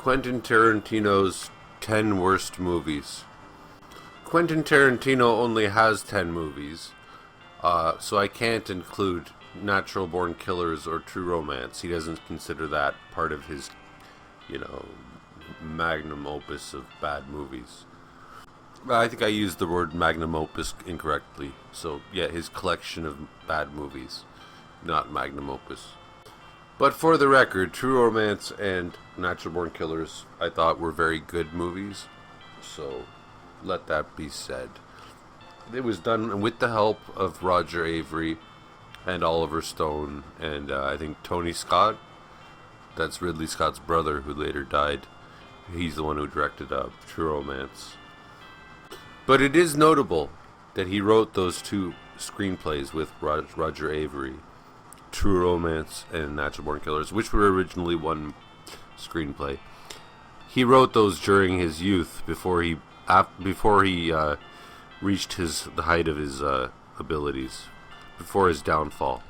Quentin Tarantino's 10 worst movies. Quentin Tarantino only has 10 movies, so I can't include Natural Born Killers or True Romance. He doesn't consider that part of his, magnum opus of bad movies. I think I used the word magnum opus incorrectly. So, yeah, his collection of bad movies, not magnum opus. But for the record, True Romance and Natural Born Killers, I thought were very good movies. So, let that be said. It was done with the help of Roger Avary and Oliver Stone and I think Tony Scott. That's Ridley Scott's brother who later died. He's the one who directed True Romance. But it is notable that he wrote those two screenplays with Roger Avary, True Romance and Natural Born Killers, which were originally one screenplay. He wrote those during his youth, before he reached the height of his abilities, before his downfall.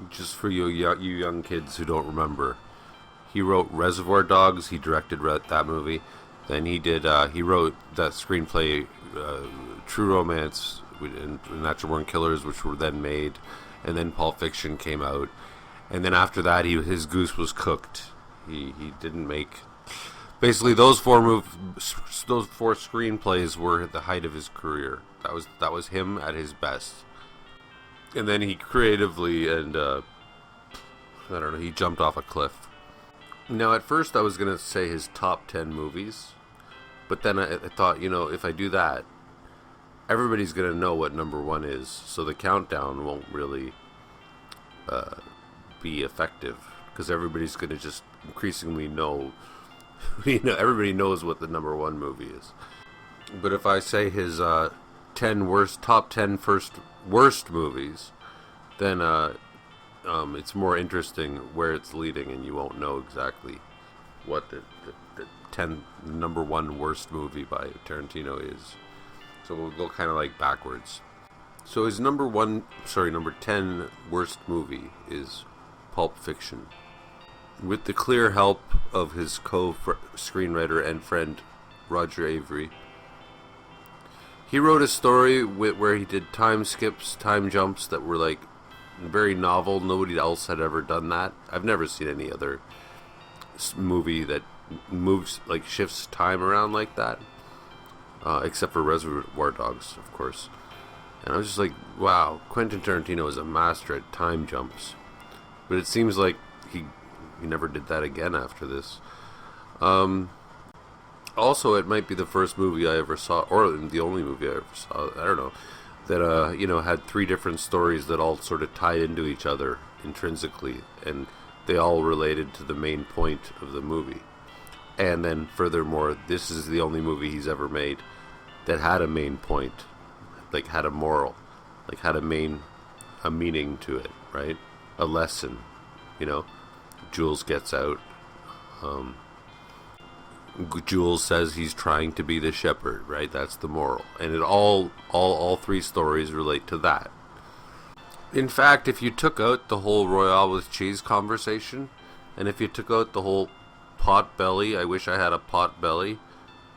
Just for you young kids who don't remember, he wrote Reservoir Dogs. He directed that movie. Then he wrote that screenplay, True Romance and Natural Born Killers, which were then made, and then Pulp Fiction came out, and then after that, his goose was cooked. He didn't make. Basically, those four screenplays were at the height of his career. That was him at his best. And then he creatively he jumped off a cliff. Now, at first, I was gonna say his top 10 movies. But then I thought, if I do that, everybody's going to know what number one is. So the countdown won't really be effective. Because everybody's going to just increasingly know. Everybody knows what the number one movie is. But if I say his top 10 worst movies, then it's more interesting where it's leading. And you won't know exactly what the number one worst movie by Tarantino is. So we'll go kind of like backwards. So his number 10 worst movie is Pulp Fiction. With the clear help of his co-screenwriter and friend Roger Avary. He wrote a story where he did time skips, time jumps that were like very novel. Nobody else had ever done that. I've never seen any other movie that shifts time around like that, except for Reservoir Dogs, of course. And I was just like, wow, Quentin Tarantino is a master at time jumps. But it seems like he never did that again after this. Also, it might be the first movie I ever saw, or the only movie I ever saw, I don't know, that had three different stories that all sort of tied into each other intrinsically, and they all related to the main point of the movie. And then, furthermore, this is the only movie he's ever made that had a main point, like had a moral, like had a meaning to it, right? A lesson, Jules gets out. Jules says he's trying to be the shepherd, right? That's the moral, and it all three stories relate to that. In fact, if you took out the whole Royale with cheese conversation, and if you took out the whole pot belly, I wish I had a pot belly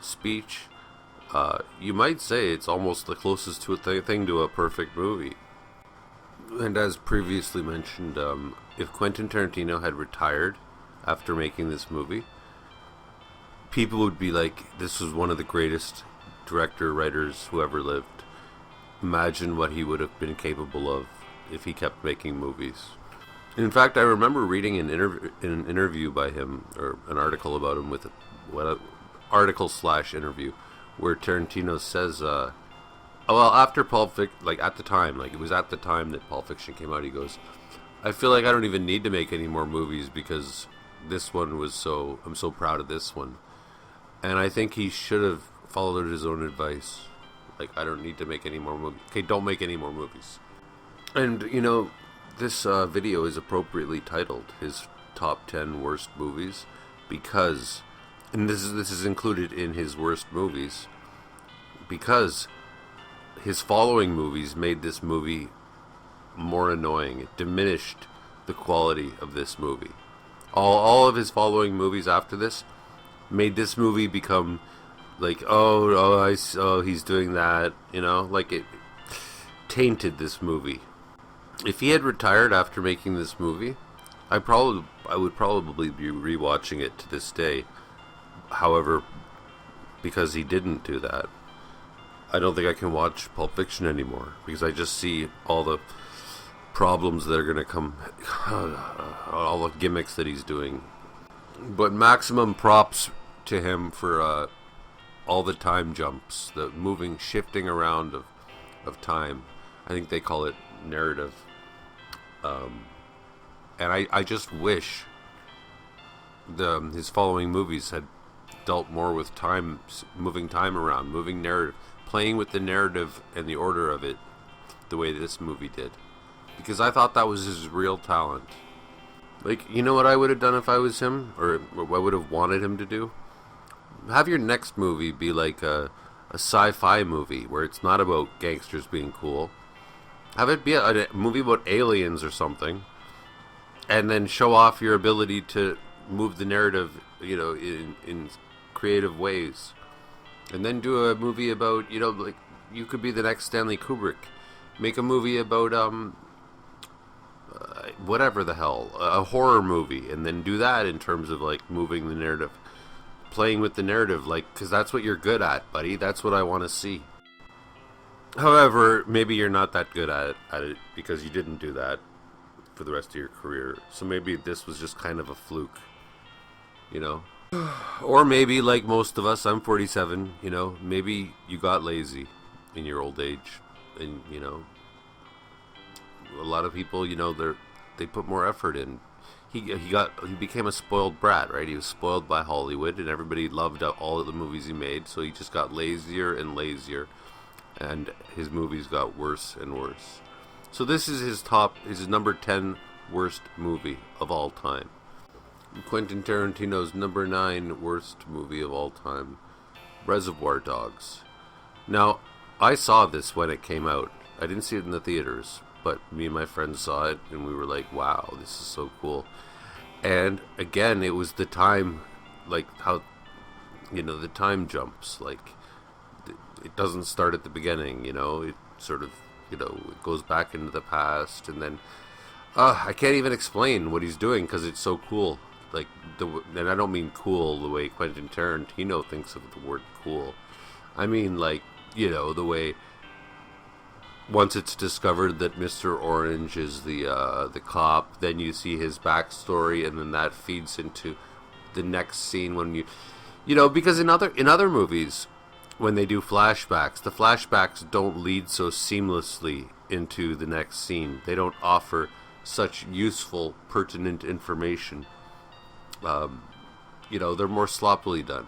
speech, you might say it's almost the closest to a thing to a perfect movie. And as previously mentioned, if Quentin Tarantino had retired after making this movie, people would be like, this was one of the greatest writers who ever lived. Imagine what he would have been capable of if he kept making movies. In fact, I remember reading an interview by him, or an article about him with article/interview, where Tarantino says, after Pulp Fiction, at the time, it was at the time that Pulp Fiction came out, he goes, I feel like I don't even need to make any more movies because this one I'm so proud of this one. And I think he should have followed his own advice. I don't need to make any more movies. Okay, don't make any more movies. And, this video is appropriately titled his top 10 worst movies because, and this is included in his worst movies, because his following movies made this movie more annoying. It diminished the quality of this movie. All of his following movies after this made this movie become like, oh, he's doing that, like it tainted this movie. If he had retired after making this movie, I would probably be rewatching it to this day. However, because he didn't do that, I don't think I can watch Pulp Fiction anymore, because I just see all the problems that are going to come, all the gimmicks that he's doing. But maximum props to him for all the time jumps, the shifting around of time. I think they call it narrative. And I just wish his following movies had dealt more with time, moving time around, moving narrative, playing with the narrative and the order of it the way this movie did. Because I thought that was his real talent. Like, you know what I would have done if I was him? Or what I would have wanted him to do? Have your next movie be like a sci-fi movie where it's not about gangsters being cool. Have it be a movie about aliens or something. And then show off your ability to move the narrative, in creative ways. And then do a movie about, like, you could be the next Stanley Kubrick. Make a movie about, whatever the hell, a horror movie, and then do that in terms of, like, moving the narrative, playing with the narrative, like, because that's what you're good at, buddy. That's what I want to see. However, maybe you're not that good at it because you didn't do that for the rest of your career. So maybe this was just kind of a fluke, Or maybe, like most of us, I'm 47, maybe you got lazy in your old age. And, a lot of people, they put more effort in. He became a spoiled brat, right? He was spoiled by Hollywood, and everybody loved all of the movies he made, so he just got lazier and lazier, and his movies got worse and worse. So this is his number 10 worst movie of all time. Quentin Tarantino's number 9 worst movie of all time, Reservoir Dogs. Now, I saw this when it came out. I didn't see it in the theaters, but me and my friends saw it, and we were like, wow, this is so cool. And again, it was the time, like how, the time jumps, like, it doesn't start at the beginning, it sort of, it goes back into the past, and then, I can't even explain what he's doing, because it's so cool. Like, and I don't mean cool the way Quentin Tarantino thinks of the word cool. I mean, like, the way once it's discovered that Mr. Orange is the cop, then you see his backstory, and then that feeds into the next scene when because in other movies, when they do flashbacks, the flashbacks don't lead so seamlessly into the next scene. They don't offer such useful, pertinent information. They're more sloppily done.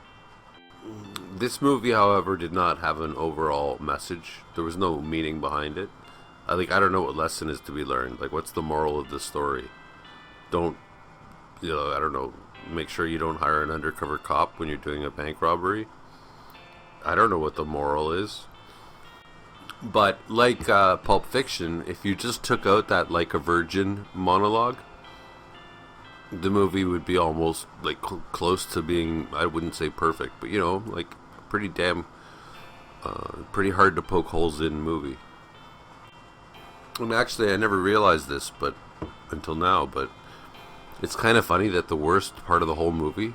This movie, however, did not have an overall message. There was no meaning behind it. I don't know what lesson is to be learned. Like, what's the moral of the story? Don't, I don't know, make sure you don't hire an undercover cop when you're doing a bank robbery. I don't know what the moral is. But, like Pulp Fiction, if you just took out that like a virgin monologue, the movie would be almost like close to being, I wouldn't say perfect, but like pretty hard to poke holes in movie. And actually, I never realized this, but until now, but it's kind of funny that the worst part of the whole movie,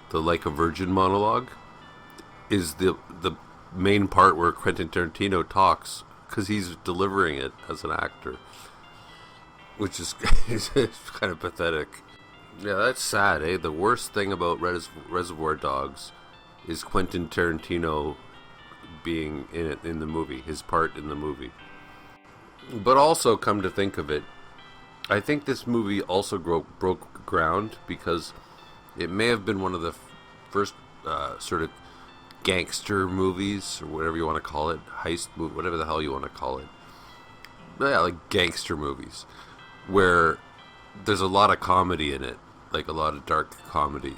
the like a virgin monologue, is the main part where Quentin Tarantino talks, because he's delivering it as an actor. Which is kind of pathetic. Yeah, that's sad, eh? The worst thing about Reservoir Dogs is Quentin Tarantino being in the movie, his part in the movie. But also, come to think of it, I think this movie also broke ground because it may have been one of the first sort of gangster movies, or whatever you want to call it, heist movie, whatever the hell you want to call it. But yeah, like gangster movies, where there's a lot of comedy in it, like a lot of dark comedy.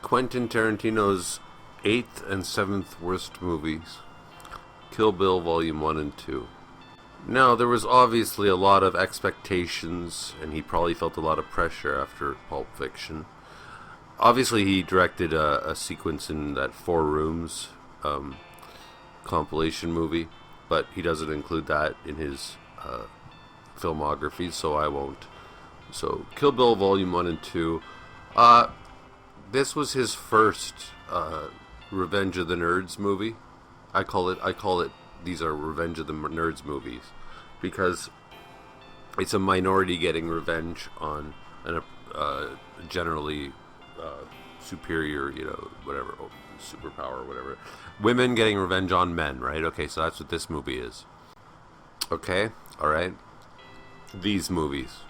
Quentin Tarantino's 8th and 7th worst movies, Kill Bill Volume 1 and 2. Now, there was obviously a lot of expectations, and he probably felt a lot of pressure after Pulp Fiction. obviously he directed a sequence in that Four Rooms compilation movie, but he doesn't include that in his filmography, so I won't. So Kill Bill Volume 1 and 2. This was his first Revenge of the Nerds movie. I call it these are Revenge of the Nerds movies because it's a minority getting revenge on a generally superior, whatever, superpower or whatever. Women getting revenge on men, right? Okay, so that's what this movie is. Okay, alright. These movies.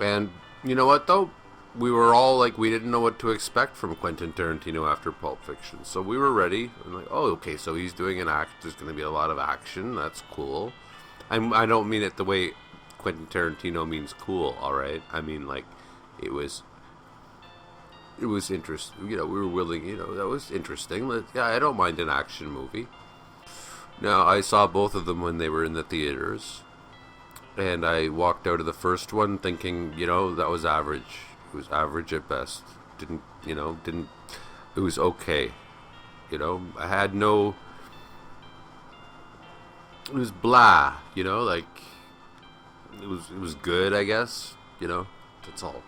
And you know what, though? We were all like, we didn't know what to expect from Quentin Tarantino after Pulp Fiction. So we were ready. I'm like, oh, okay, so he's doing an act. There's going to be a lot of action. That's cool. I don't mean it the way Quentin Tarantino means cool, alright? I mean, like, it was interesting. We were willing, that was interesting. Yeah, I don't mind an action movie. Now, I saw both of them when they were in the theaters. And I walked out of the first one thinking, that was average. It was average at best. It was okay. I had no, it was blah, like, it was good, I guess, that's all.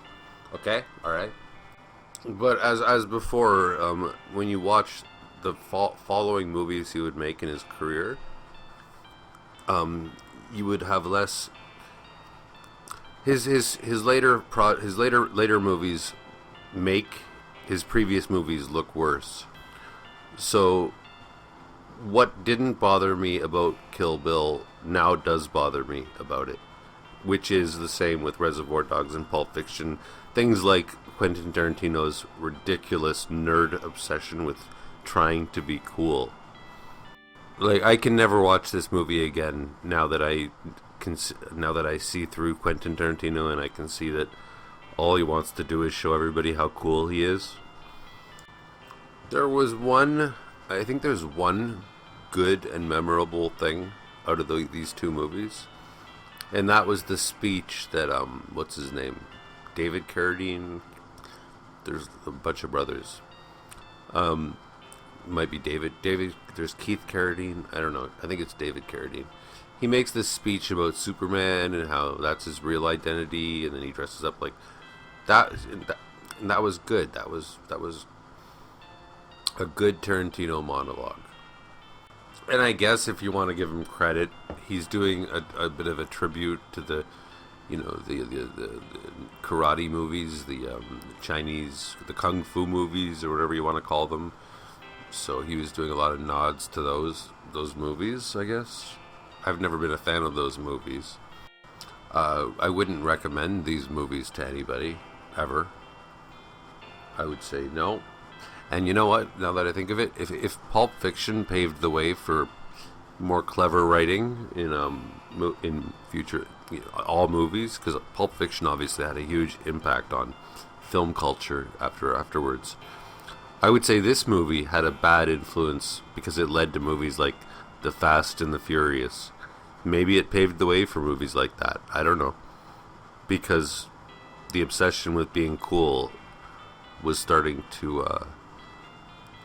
Okay, alright. But as before, when you watch the following movies he would make in his career, you would have less. His later movies make his previous movies look worse. So, what didn't bother me about Kill Bill now does bother me about it, which is the same with Reservoir Dogs and Pulp Fiction. Things like Quentin Tarantino's ridiculous nerd obsession with trying to be cool. Like, I can never watch this movie again now that I see through Quentin Tarantino and I can see that all he wants to do is show everybody how cool he is. I think there's one good and memorable thing out of these two movies, and that was the speech that what's his name, David Carradine. There's a bunch of brothers. Might be David. There's Keith Carradine. I don't know. I think it's David Carradine. He makes this speech about Superman and how that's his real identity, and then he dresses up like that. And that was good. That was a good Tarantino monologue. And I guess if you want to give him credit, he's doing a bit of a tribute to the karate movies, the Chinese, the kung fu movies, or whatever you want to call them. So he was doing a lot of nods to those movies, I guess. I've never been a fan of those movies. I wouldn't recommend these movies to anybody, ever. I would say no. And you know what? Now that I think of it, if Pulp Fiction paved the way for more clever writing in future all movies, because Pulp Fiction obviously had a huge impact on film culture afterwards. I would say this movie had a bad influence because it led to movies like The Fast and the Furious. Maybe it paved the way for movies like that. I don't know. Because the obsession with being cool was starting to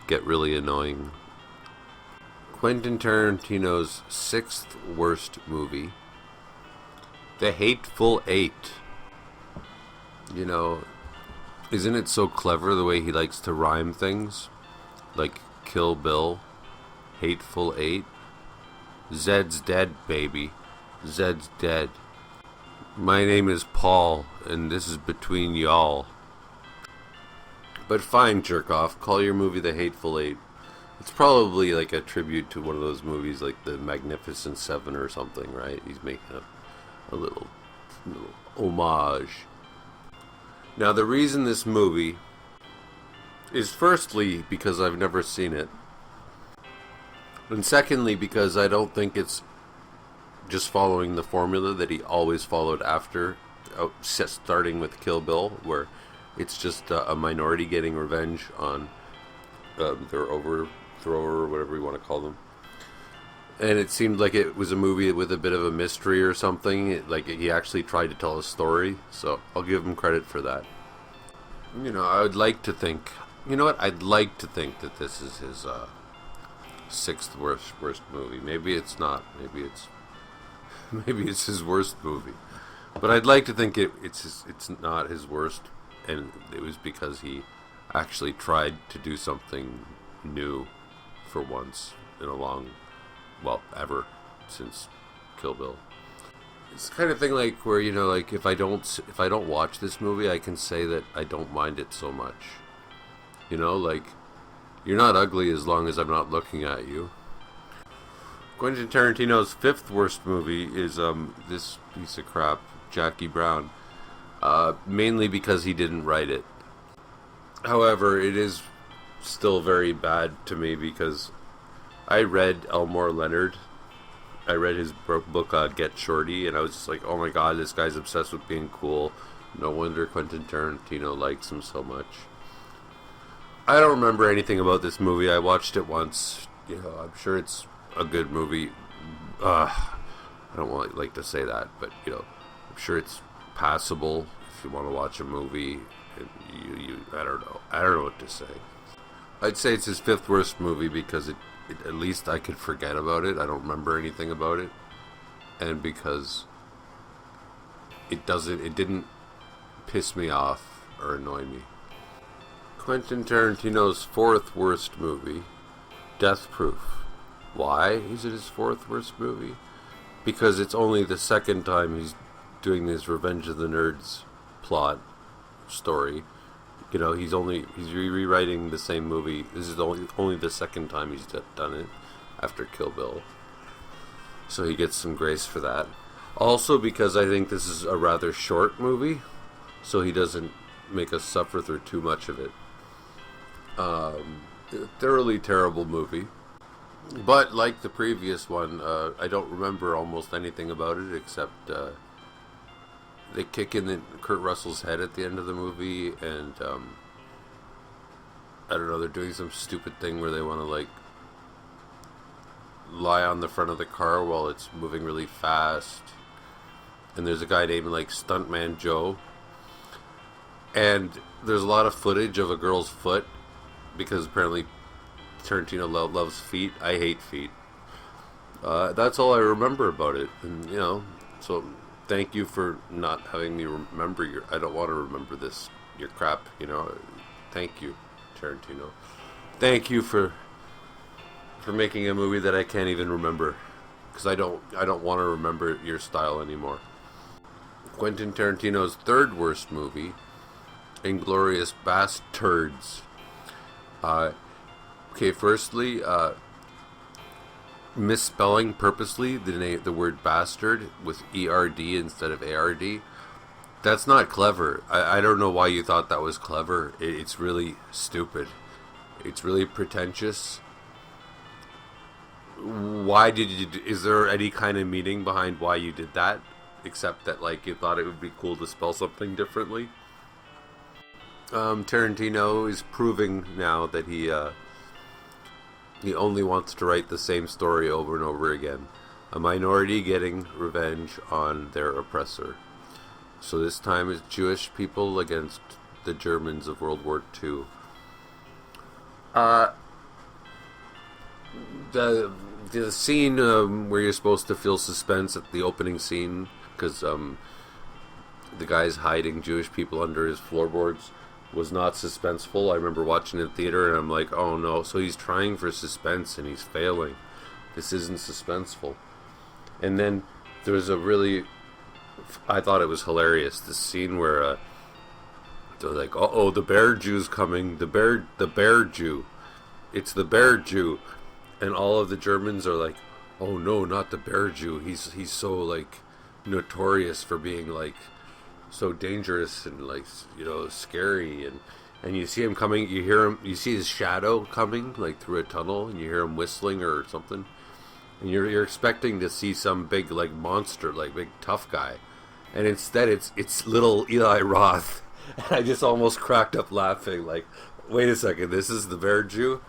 get really annoying. Quentin Tarantino's sixth worst movie, The Hateful Eight. Isn't it so clever the way he likes to rhyme things? Like Kill Bill, Hateful Eight. Zed's dead, baby. Zed's dead. My name is Paul, and this is between y'all. But fine, jerk off. Call your movie The Hateful Eight. It's probably like a tribute to one of those movies like The Magnificent Seven or something, right? He's making a little homage. Now, the reason this movie is firstly because I've never seen it, and secondly because I don't think it's just following the formula that he always followed after, starting with Kill Bill, where it's just a minority getting revenge on their overthrower, or whatever you want to call them. And it seemed like it was a movie with a bit of a mystery or something. Like he actually tried to tell a story, so I'll give him credit for that. I would like to think. You know what? I'd like to think that this is his sixth worst movie. Maybe it's not. Maybe it's his worst movie. But I'd like to think it's not his worst, and it was because he actually tried to do something new for once in a long, ever since Kill Bill. It's the kind of thing like where like if I don't watch this movie, I can say that I don't mind it so much. Like you're not ugly as long as I'm not looking at you. Quentin Tarantino's fifth worst movie is this piece of crap, Jackie Brown. Mainly because he didn't write it. However, it is still very bad to me because I read Elmore Leonard. I read his book, Get Shorty, and I was just like, oh my god, this guy's obsessed with being cool. No wonder Quentin Tarantino likes him so much. I don't remember anything about this movie. I watched it once. I'm sure it's a good movie. I don't like to say that, but I'm sure it's passable if you want to watch a movie. I don't know. I don't know what to say. I'd say it's his fifth worst movie because at least I could forget about it. I don't remember anything about it, and because it didn't piss me off or annoy me. Quentin Tarantino's fourth worst movie, Death Proof. Why is it his fourth worst movie? Because it's only the second time he's doing this Revenge of the Nerds plot story. He's rewriting the same movie. This is only the second time he's done it after Kill Bill. So he gets some grace for that. Also because I think this is a rather short movie, so he doesn't make us suffer through too much of it. Thoroughly terrible movie. But like the previous one, I don't remember almost anything about it except they kick in Kurt Russell's head at the end of the movie, and I don't know, they're doing some stupid thing where they want to lie on the front of the car while it's moving really fast, and there's a guy named Stuntman Joe, and there's a lot of footage of a girl's foot because apparently Tarantino loves feet. I hate feet. That's all I remember about it, and so thank you for not having me remember I don't want to remember your crap, Thank you, Tarantino. Thank you for making a movie that I can't even remember, because I don't want to remember your style anymore. Quentin Tarantino's third worst movie, Inglorious Basterds. Firstly, misspelling purposely the word bastard with ERD instead of ARD. That's not clever. I don't know why you thought that was clever. It's really stupid. It's really pretentious. Why did you is there any kind of meaning behind why you did that, except that you thought it would be cool to spell something differently? Tarantino is proving now that he only wants to write the same story over and over again. A minority getting revenge on their oppressor. So this time it's Jewish people against the Germans of World War II. The scene where you're supposed to feel suspense at the opening scene, because the guy's hiding Jewish people under his floorboards, was not suspenseful. I remember watching it in the theater and I'm like, oh no, so he's trying for suspense and he's failing. This isn't suspenseful. And then there was I thought it was hilarious, this scene where they're like, uh-oh, the bear Jew's coming, the bear Jew. It's the bear Jew. And all of the Germans are like, oh no, not the bear Jew. He's so notorious for being so dangerous and scary, and you see him coming, you see his shadow coming through a tunnel, and you hear him whistling or something, and you're expecting to see some big monster, big tough guy, and instead it's little Eli Roth. And I just almost cracked up laughing, wait a second, this is the bear Jew?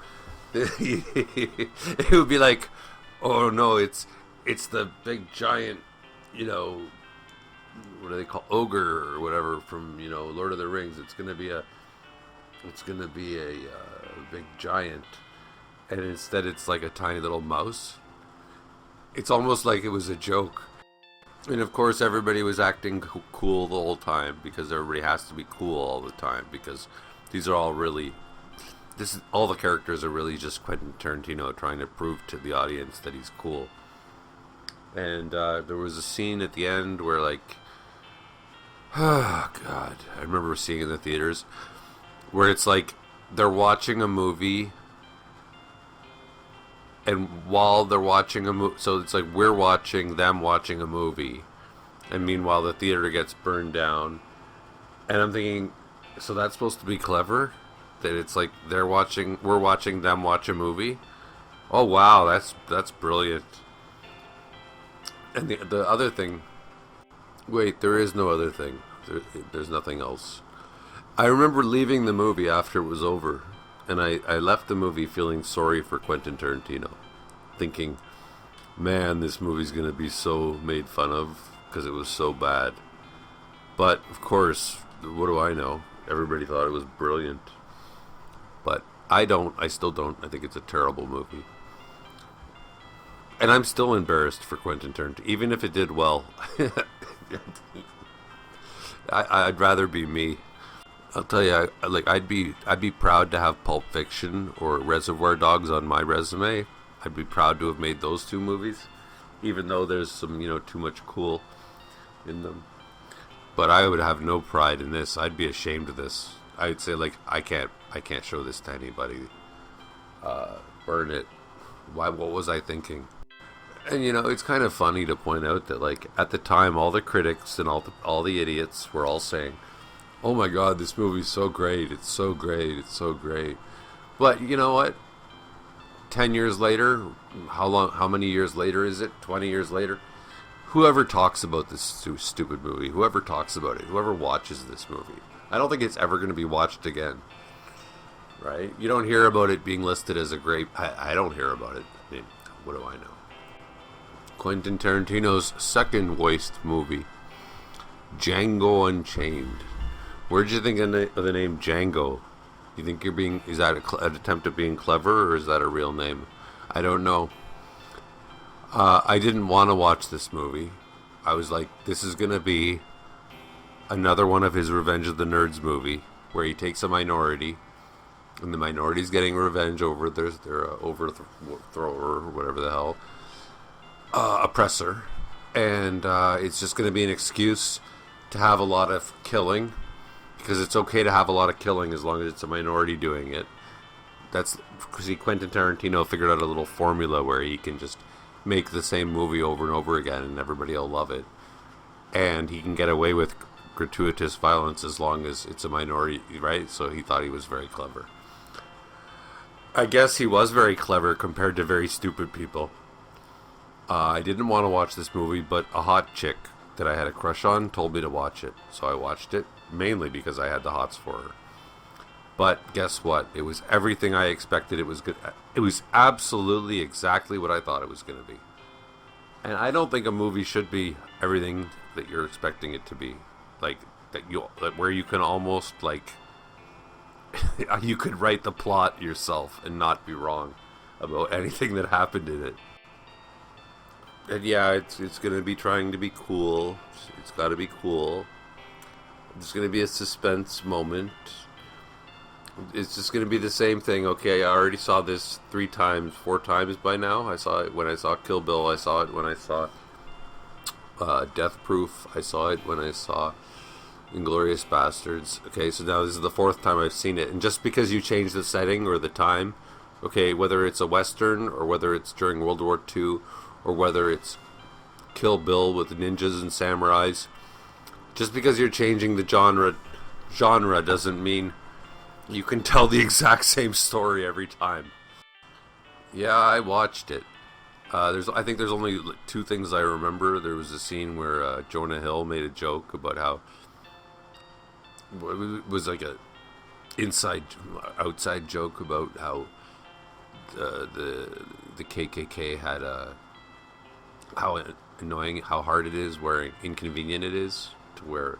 It would be like, oh no, it's the big giant, what do they call, ogre or whatever from Lord of the Rings. It's gonna be a it's going to be a big giant, and instead it's like a tiny little mouse. It's almost like it was a joke. And of course everybody was acting cool the whole time, because everybody has to be cool all the time, because these are all really, all the characters are really just Quentin Tarantino trying to prove to the audience that he's cool. And there was a scene at the end where, like, oh god, I remember seeing it in the theaters, where it's like they're watching a movie, and while they're watching a movie, so it's like we're watching them watching a movie, and meanwhile the theater gets burned down. And I'm thinking, so that's supposed to be clever? That it's like we're watching them watch a movie? Oh wow, that's brilliant. And the other thing, wait, there is no other thing. There's nothing else. I remember leaving the movie after it was over, and I left the movie feeling sorry for Quentin Tarantino, thinking, man, this movie's going to be so made fun of because it was so bad. But, of course, what do I know? Everybody thought it was brilliant. But I still don't. I think it's a terrible movie. And I'm still embarrassed for Quentin Tarantino, even if it did well. I'd rather be me. I'll tell you, I'd be proud to have Pulp Fiction or Reservoir Dogs on my resume. I'd be proud to have made those two movies, even though there's some, too much cool in them. But I would have no pride in this. I'd be ashamed of this. I'd say, like, I can't show this to anybody. Burn it. Why? What was I thinking? And it's kind of funny to point out that, like, at the time, all the critics and all the idiots were all saying, "Oh my God, this movie's so great! It's so great! It's so great!" But you know what? 10 years later, how many years later is it? 20 years later? Whoever talks about this stupid movie, whoever talks about it, whoever watches this movie, I don't think it's ever going to be watched again. Right? You don't hear about it being listed as a great... I don't hear about it. I mean, what do I know? Quentin Tarantino's second waste movie, Django Unchained. Where'd you think of the name Django? You think is that an attempt at being clever, or is that a real name? I don't know. I didn't want to watch this movie. I was like, this is going to be another one of his Revenge of the Nerds movie, where he takes a minority, and the minority's getting revenge over their overthrower, or whatever the hell, oppressor. And it's just going to be an excuse to have a lot of killing, because it's okay to have a lot of killing as long as it's a minority doing it. That's because Quentin Tarantino figured out a little formula where he can just make the same movie over and over again and everybody will love it. And he can get away with gratuitous violence as long as it's a minority, right? So he thought he was very clever. I guess he was very clever compared to very stupid people. I didn't want to watch this movie, but a hot chick that I had a crush on told me to watch it. So I watched it, mainly because I had the hots for her. But guess what? It was everything I expected it was good. It was absolutely exactly what I thought it was going to be. And I don't think a movie should be everything that you're expecting it to be. Like, where you can almost, like, you could write the plot yourself and not be wrong about anything that happened in it. And yeah, it's going to be trying to be cool. It's got to be cool. There's going to be a suspense moment. It's just going to be the same thing. Okay, I already saw this 4 times by now. I saw it when I saw Kill Bill. I saw it when I saw Death Proof. I saw it when I saw Inglorious Basterds. Okay, so now this is the 4th time I've seen it. And just because you change the setting or the time, okay, whether it's a Western or whether it's during World War II or whether it's Kill Bill with ninjas and samurais, just because you're changing the genre doesn't mean you can tell the exact same story every time. Yeah, I watched it. I think there's only 2 things I remember. There was a scene where Jonah Hill made a joke about how it was like a outside joke about how the KKK had how annoying, how hard it is, where inconvenient it is to wear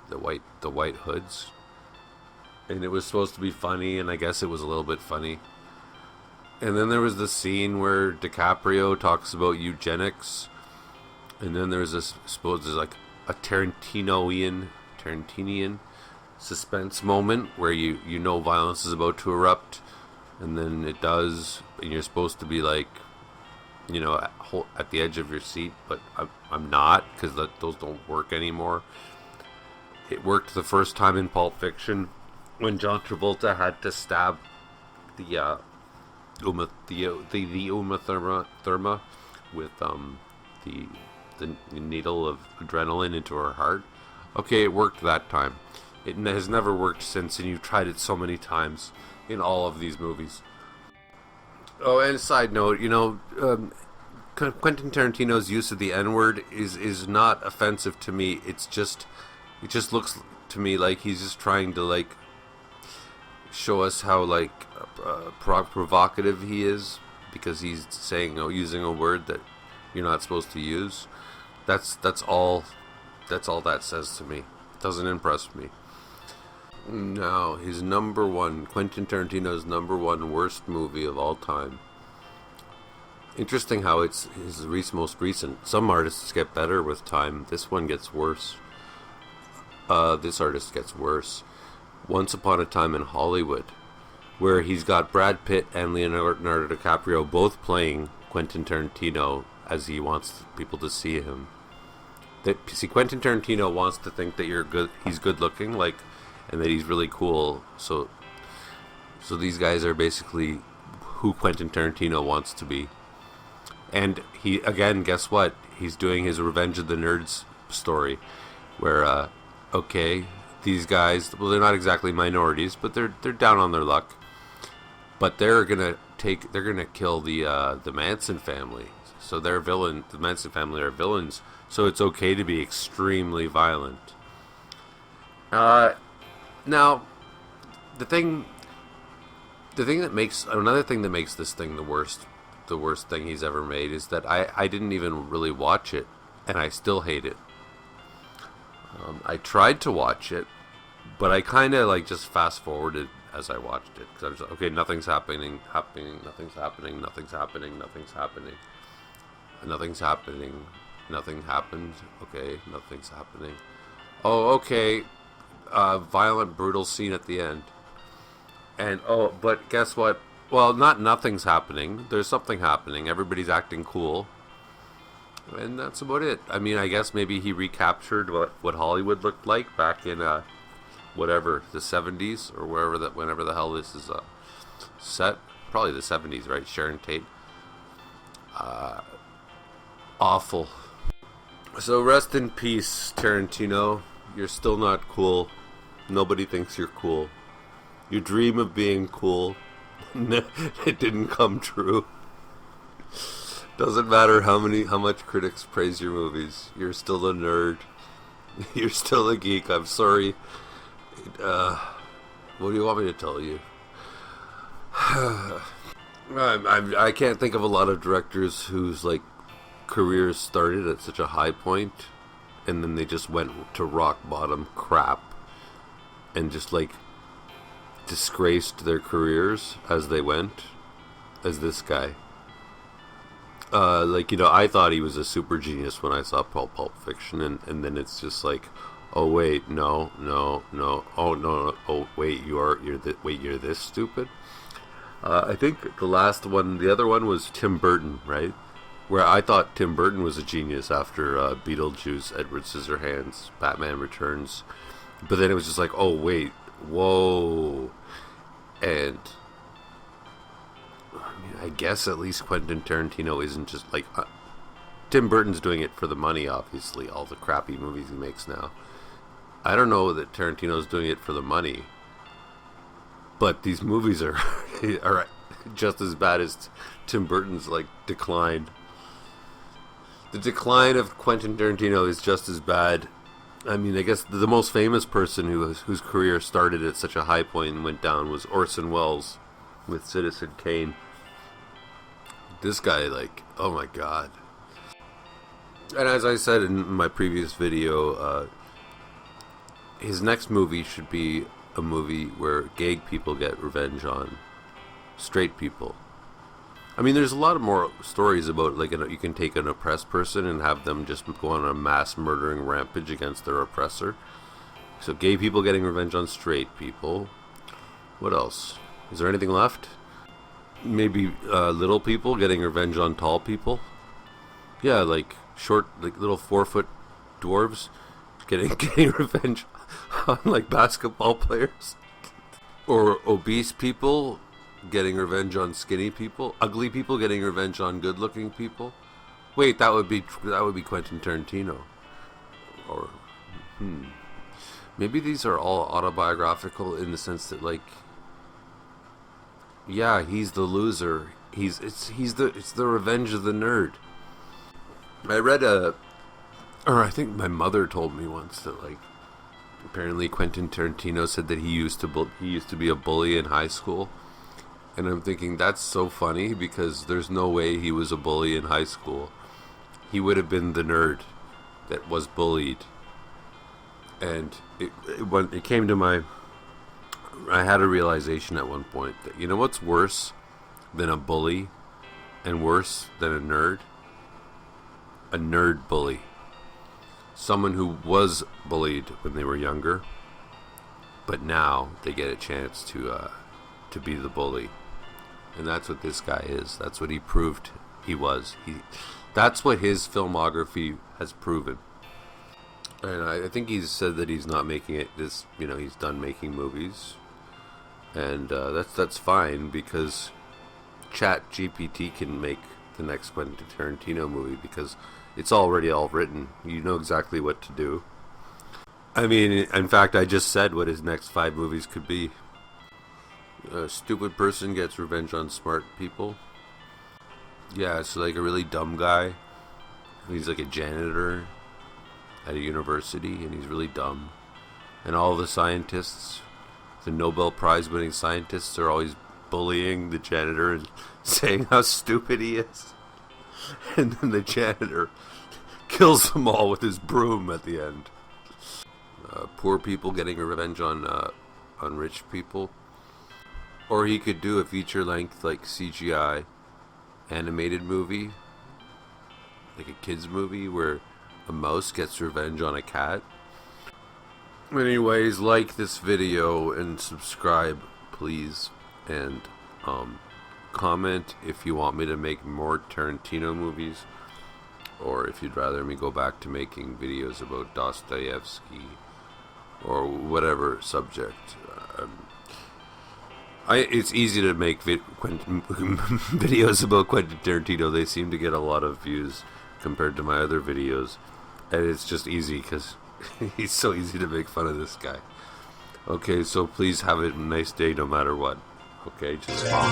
the white hoods. and it was supposed to be funny, and I guess it was a little bit funny. And then there was the scene where DiCaprio talks about eugenics, and then there's this, I suppose there's like a Tarantinian suspense moment where you know violence is about to erupt, and then it does, and you're supposed to be like, you know, at the edge of your seat, but I'm not, because those don't work anymore. It worked the first time in Pulp Fiction when John Travolta had to stab the Uma Thurma with the needle of adrenaline into her heart. Okay, it worked that time. It has never worked since, and you've tried it so many times in all of these movies. Oh, and a side note, you know, Quentin Tarantino's use of the N-word is not offensive to me. It just looks to me like he's just trying to like show us how like provocative he is, because he's saying using a word that you're not supposed to use. That's all that says to me. It doesn't impress me. Now, his number one, Quentin Tarantino's number one worst movie of all time. Interesting how it's his most recent. Some artists get better with time. This one gets worse. This artist gets worse. Once Upon a Time in Hollywood, where he's got Brad Pitt and Leonardo DiCaprio both playing Quentin Tarantino as he wants people to see him. See, Quentin Tarantino wants to think that he's good looking, like, and that he's really cool. So these guys are basically who Quentin Tarantino wants to be. And he, again, guess what? He's doing his Revenge of the Nerds story, where, okay, these guys, well, they're not exactly minorities, but they're down on their luck. But they're gonna kill the Manson family. So they're villain. The Manson family are villains. So it's okay to be extremely violent. Now, another thing that makes this thing the worst thing he's ever made is that I didn't even really watch it, and I still hate it. I tried to watch it, but I kind of like just fast forwarded as I watched it, because I was like, okay, nothing's happening, nothing happened, okay, nothing's happening. Oh, okay, violent, brutal scene at the end. And, but guess what? Well, nothing's happening. There's something happening. Everybody's acting cool. And that's about it. I mean, I guess maybe he recaptured what Hollywood looked like back in, whatever, the 70s, or whenever the hell this is set. Probably the 70s, right? Sharon Tate. Awful. So rest in peace, Tarantino. You're still not cool. Nobody thinks you're cool. You dream of being cool. It didn't come true. Doesn't matter how much critics praise your movies. You're still a nerd. You're still a geek. I'm sorry. What do you want me to tell you? I can't think of a lot of directors whose like careers started at such a high point, and then they just went to rock bottom crap, and just like disgraced their careers as they went, as this guy. Like, you know, I thought he was a super genius when I saw Pulp Fiction, and then it's just like, oh wait, no, oh no, oh wait, you're this stupid. I think the other one was Tim Burton, right? Where I thought Tim Burton was a genius after Beetlejuice, Edward Scissorhands, Batman Returns, but then it was just like, oh wait, whoa, and I guess at least Quentin Tarantino isn't just like Tim Burton's doing it for the money, obviously, all the crappy movies he makes now. I don't know that Tarantino's doing it for the money, but these movies are just as bad as Tim Burton's like decline. The decline of Quentin Tarantino is just as bad. I mean, I guess the most famous person whose career started at such a high point and went down was Orson Welles with Citizen Kane. This guy, like, oh my god. And as I said in my previous video, his next movie should be a movie where gay people get revenge on straight people. I mean, there's a lot of more stories about, like, you can take an oppressed person and have them just go on a mass murdering rampage against their oppressor. So gay people getting revenge on straight people. What else? Is there anything left? Maybe little people getting revenge on tall people. Yeah, like short, like little 4-foot dwarves getting revenge on like basketball players. Or obese people getting revenge on skinny people. Ugly people getting revenge on good-looking people. Wait, that would be Quentin Tarantino. Or maybe these are all autobiographical in the sense that, like, yeah, he's the loser. It's the revenge of the nerd. I read or I think my mother told me once that, like, apparently Quentin Tarantino said that he used to be a bully in high school. And I'm thinking, that's so funny, because there's no way he was a bully in high school. He would have been the nerd that was bullied. And it came to I had a realization at one point that, you know what's worse than a bully and worse than a nerd? A nerd bully. Someone who was bullied when they were younger, but now they get a chance to be the bully. And that's what this guy is. That's what he proved he was. That's what his filmography has proven. And I think he's said that he's not making it. He's done making movies, and that's fine, because ChatGPT can make the next Quentin Tarantino movie because it's already all written. You know exactly what to do. I mean, in fact, I just said what his next 5 movies could be. A stupid person gets revenge on smart people. Yeah, it's like a really dumb guy. He's like a janitor at a university, and he's really dumb. And all the scientists, the Nobel Prize winning scientists, are always bullying the janitor and saying how stupid he is. And then the janitor kills them all with his broom at the end. Poor people getting revenge on rich people. Or he could do a feature-length, like, CGI animated movie, like a kid's movie, where a mouse gets revenge on a cat. Anyways, like this video and subscribe, please. And comment if you want me to make more Tarantino movies, or if you'd rather me go back to making videos about Dostoevsky or whatever subject. It's easy to make videos about Quentin Tarantino. They seem to get a lot of views compared to my other videos, and it's just easy because he's so easy to make fun of this guy. Okay, so please have a nice day no matter what. Okay, just follow.